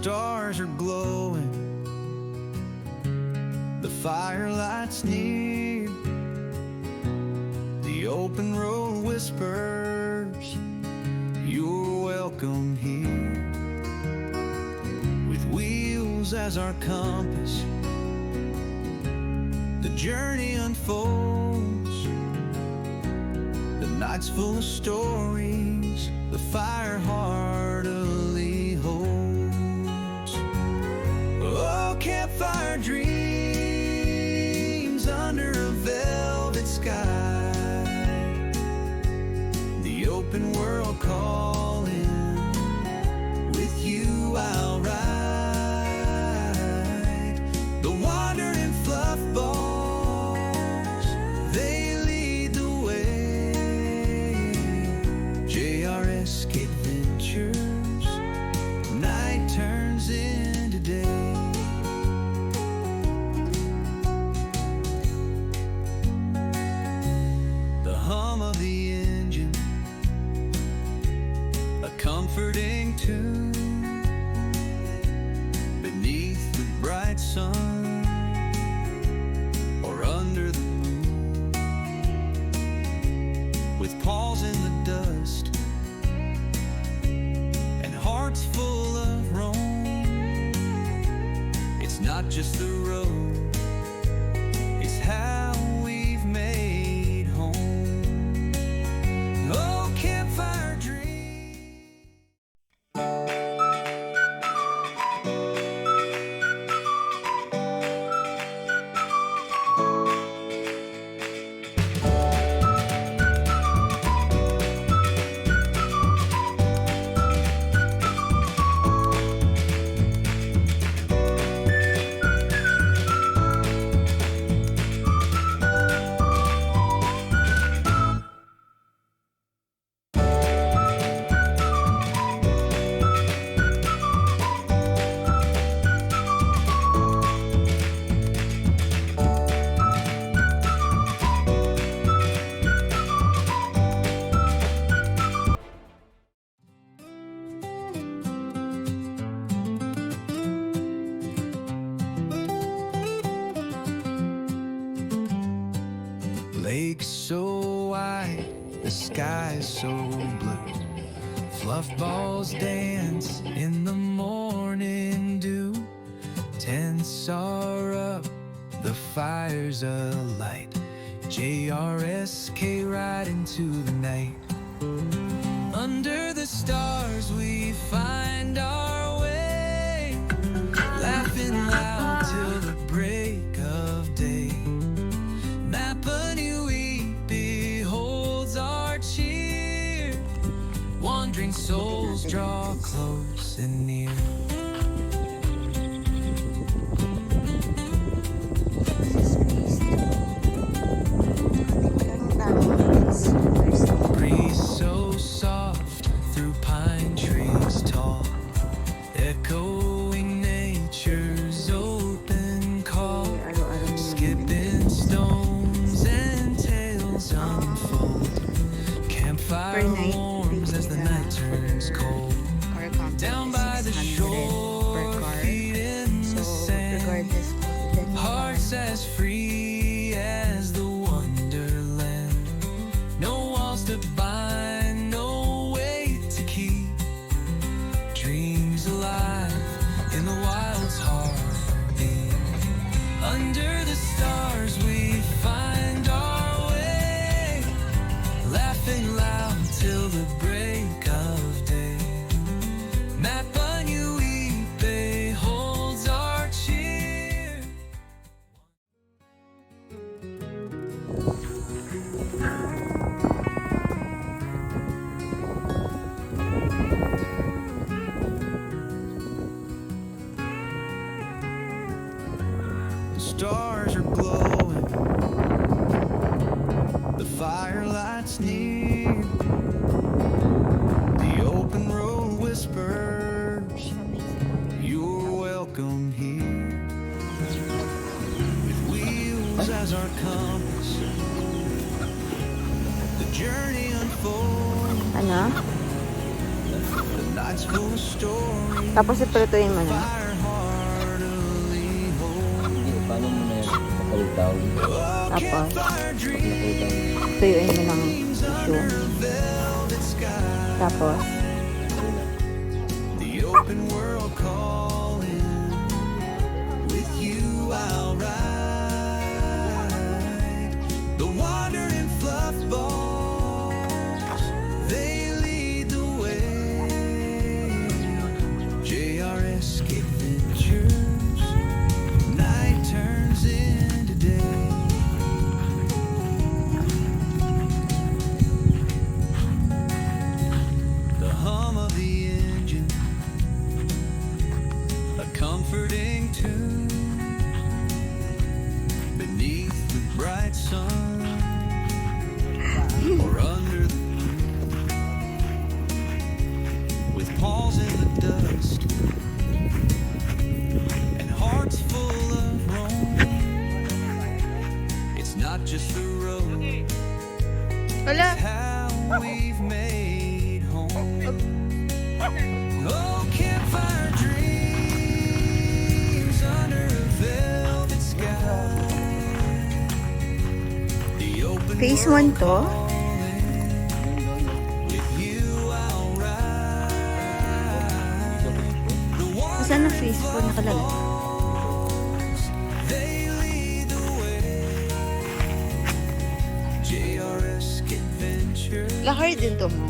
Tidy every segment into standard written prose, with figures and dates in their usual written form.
stars are glowing, the firelight's near, the open road whispers, you're welcome here. With wheels as our compass, the journey unfolds, the night's full of stories, the fire heartily holds. Oh, campfire dreams under a velvet sky, the open world calling, with you I'll ride. The wandering fluff balls, they lead the way. JRS adventures, night turns into day. The hum of the engine, a comforting tune, beneath the bright sun or under the moon, with paws in the dust and hearts full of roam. It's not just the road, it's how we've made home. Oh, campfire dream. Lake so wide, the sky so blue, fluff balls dance in the morning dew. Tents are up, the fire's alight, JRSK right into the night. Under the stars we find our way, laughing loud till the break of day. Mapanuepe holds our cheer, wandering souls draw close and near. Breeze so soft through pine trees tall, echoing nature's open call, skipping stones and tales unfold. Campfire warms as the night turns cold. Down by the shore, feet in the sand, hearts as free as the wonderland. No walls to bind, no weight to keep dreams alive in the wild's heartbeat. Under the stars we find our way, laughing loud till the break of day. Mapanuepe holds our cheer. The stars are glowing, the firelight's near, the open road whispers, you're welcome here. With wheels as our compass, the journey unfolds, Ano? the night's full of stories, Tapos iprituin mo na. Paano mo na yan? Makulitaw. Tapos, Pag nakulitaw. tuyuin mo ng tissue. Tapos, The open world calling. With you I'll ride. The wandering fluff balls, they lead the way. JRS Adventures. Night turns into day. The hum of the engine, a comforting tune beneath the bright sun or under the moon, with paws in the dust and hearts full of roam. It's not just the road, it's how we've made home. Oh, campfire dreams under a velvet sky. The open phase 1 to. with you I'll ride. The Saan na phase 4 nakalagay? walls, they lead the way. JRS Adventure. Lahar din to mo.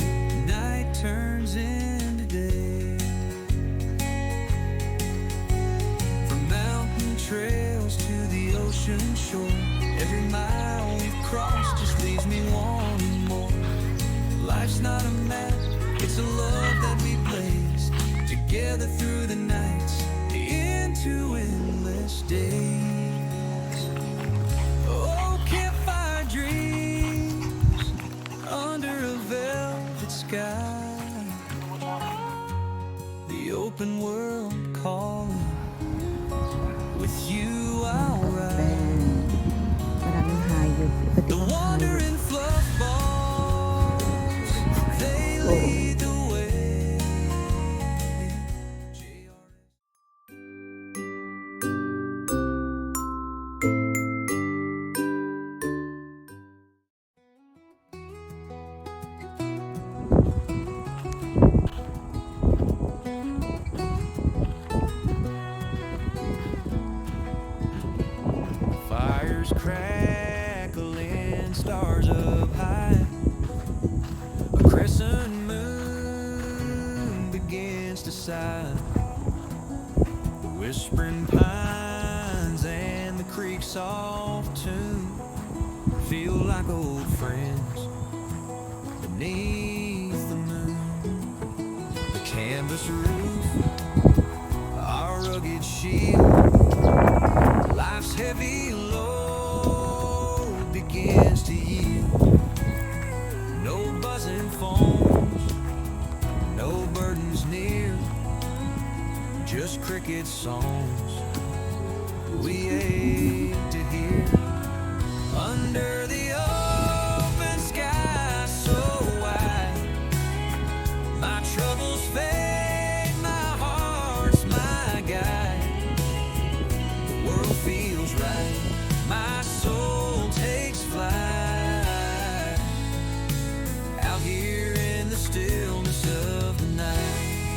Night turns into day. From mountain trails to the ocean shore, every mile we've crossed just leaves me wanting more. Life's not a map, it's a love that we blaze together through the nights into endless days. Oh, campfire dreams under a velvet sky. The open world calling. With you I'll ride. Maraming hayop. Iba't The ibang hayop. wandering fluff balls, they lead the way. Fires crackling, stars up high. A crescent moon begins to sigh. The whispering pines and the creek's soft tune feel like old friends beneath the moon. The canvas roof, our rugged shield. Life's heavy load begins to yield. No buzzing phones, no burdens near, just cricket songs we ache to hear. Under the open sky so wide, my troubles fade, my heart's my guide. The world feels right, my soul takes flight, out here in the stillness of the night.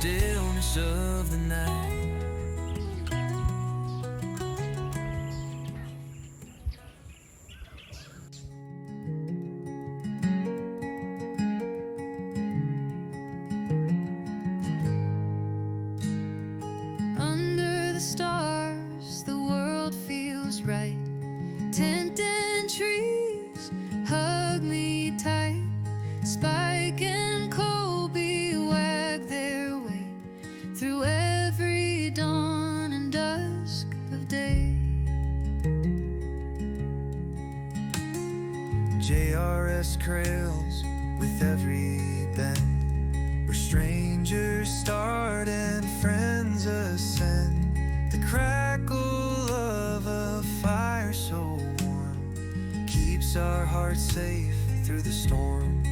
stillness of the night. Under the stars, the world feels right. Tent and trees hug me tight. Spike and Colby wag their way through every dawn and dusk of day. JRS trails with every bend, where strangers start and friends ascend. The crackle of a fire so warm keeps our hearts safe through the storm.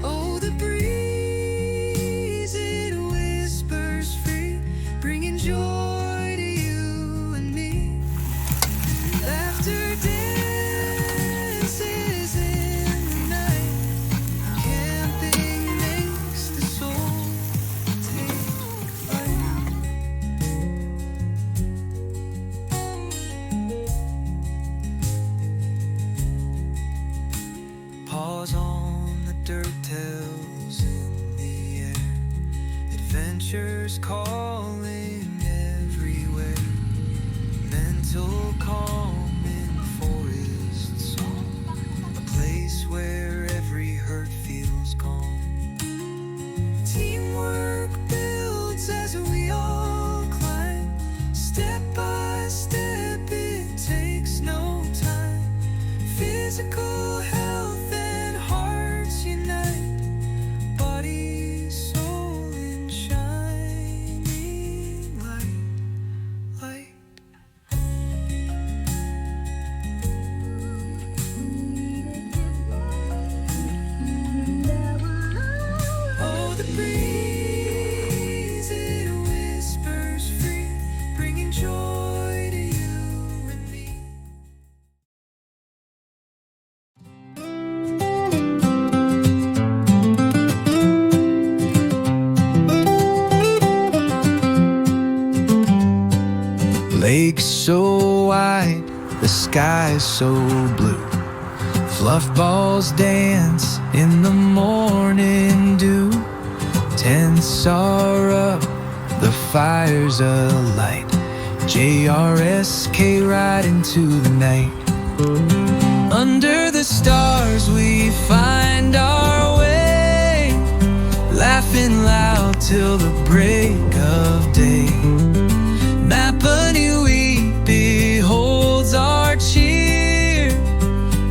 Oh, the breeze, it whispers free, bringing joy to you and me. Laughter dances in the night. Camping makes the soul take flight. Pause on the dirt tails in the air. Adventures calling everywhere. Mental calm in forest song. A place where every hurt feels calm. Teamwork builds as we all climb. Step by step, it takes no time. Physical health and hearts unite. Body, soul in shining light, light. Oh, the breeze, it whispers free, bringing joy to you and me. Lake so wide, the sky so blue. Fluff balls dance in the morning dew. Tents are up, the fire's alight. JRSK right into the night. Under the stars we find our way, laughing loud till the break of day. Mapanuepe holds our cheer.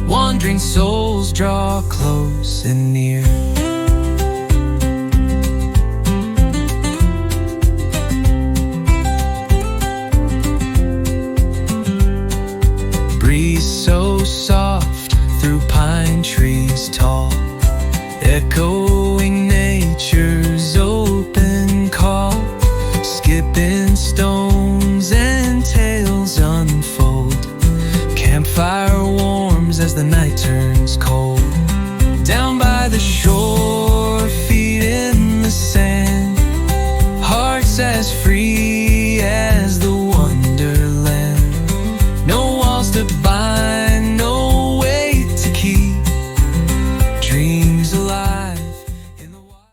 Wandering souls draw close and near. Breeze so soft through pine trees tall, echoing nature's open call. Skipping stones and tales unfold. Campfire warms as the night turns cold. Down by the shore, feet in the sand, hearts as free as the wonderland. No walls to bind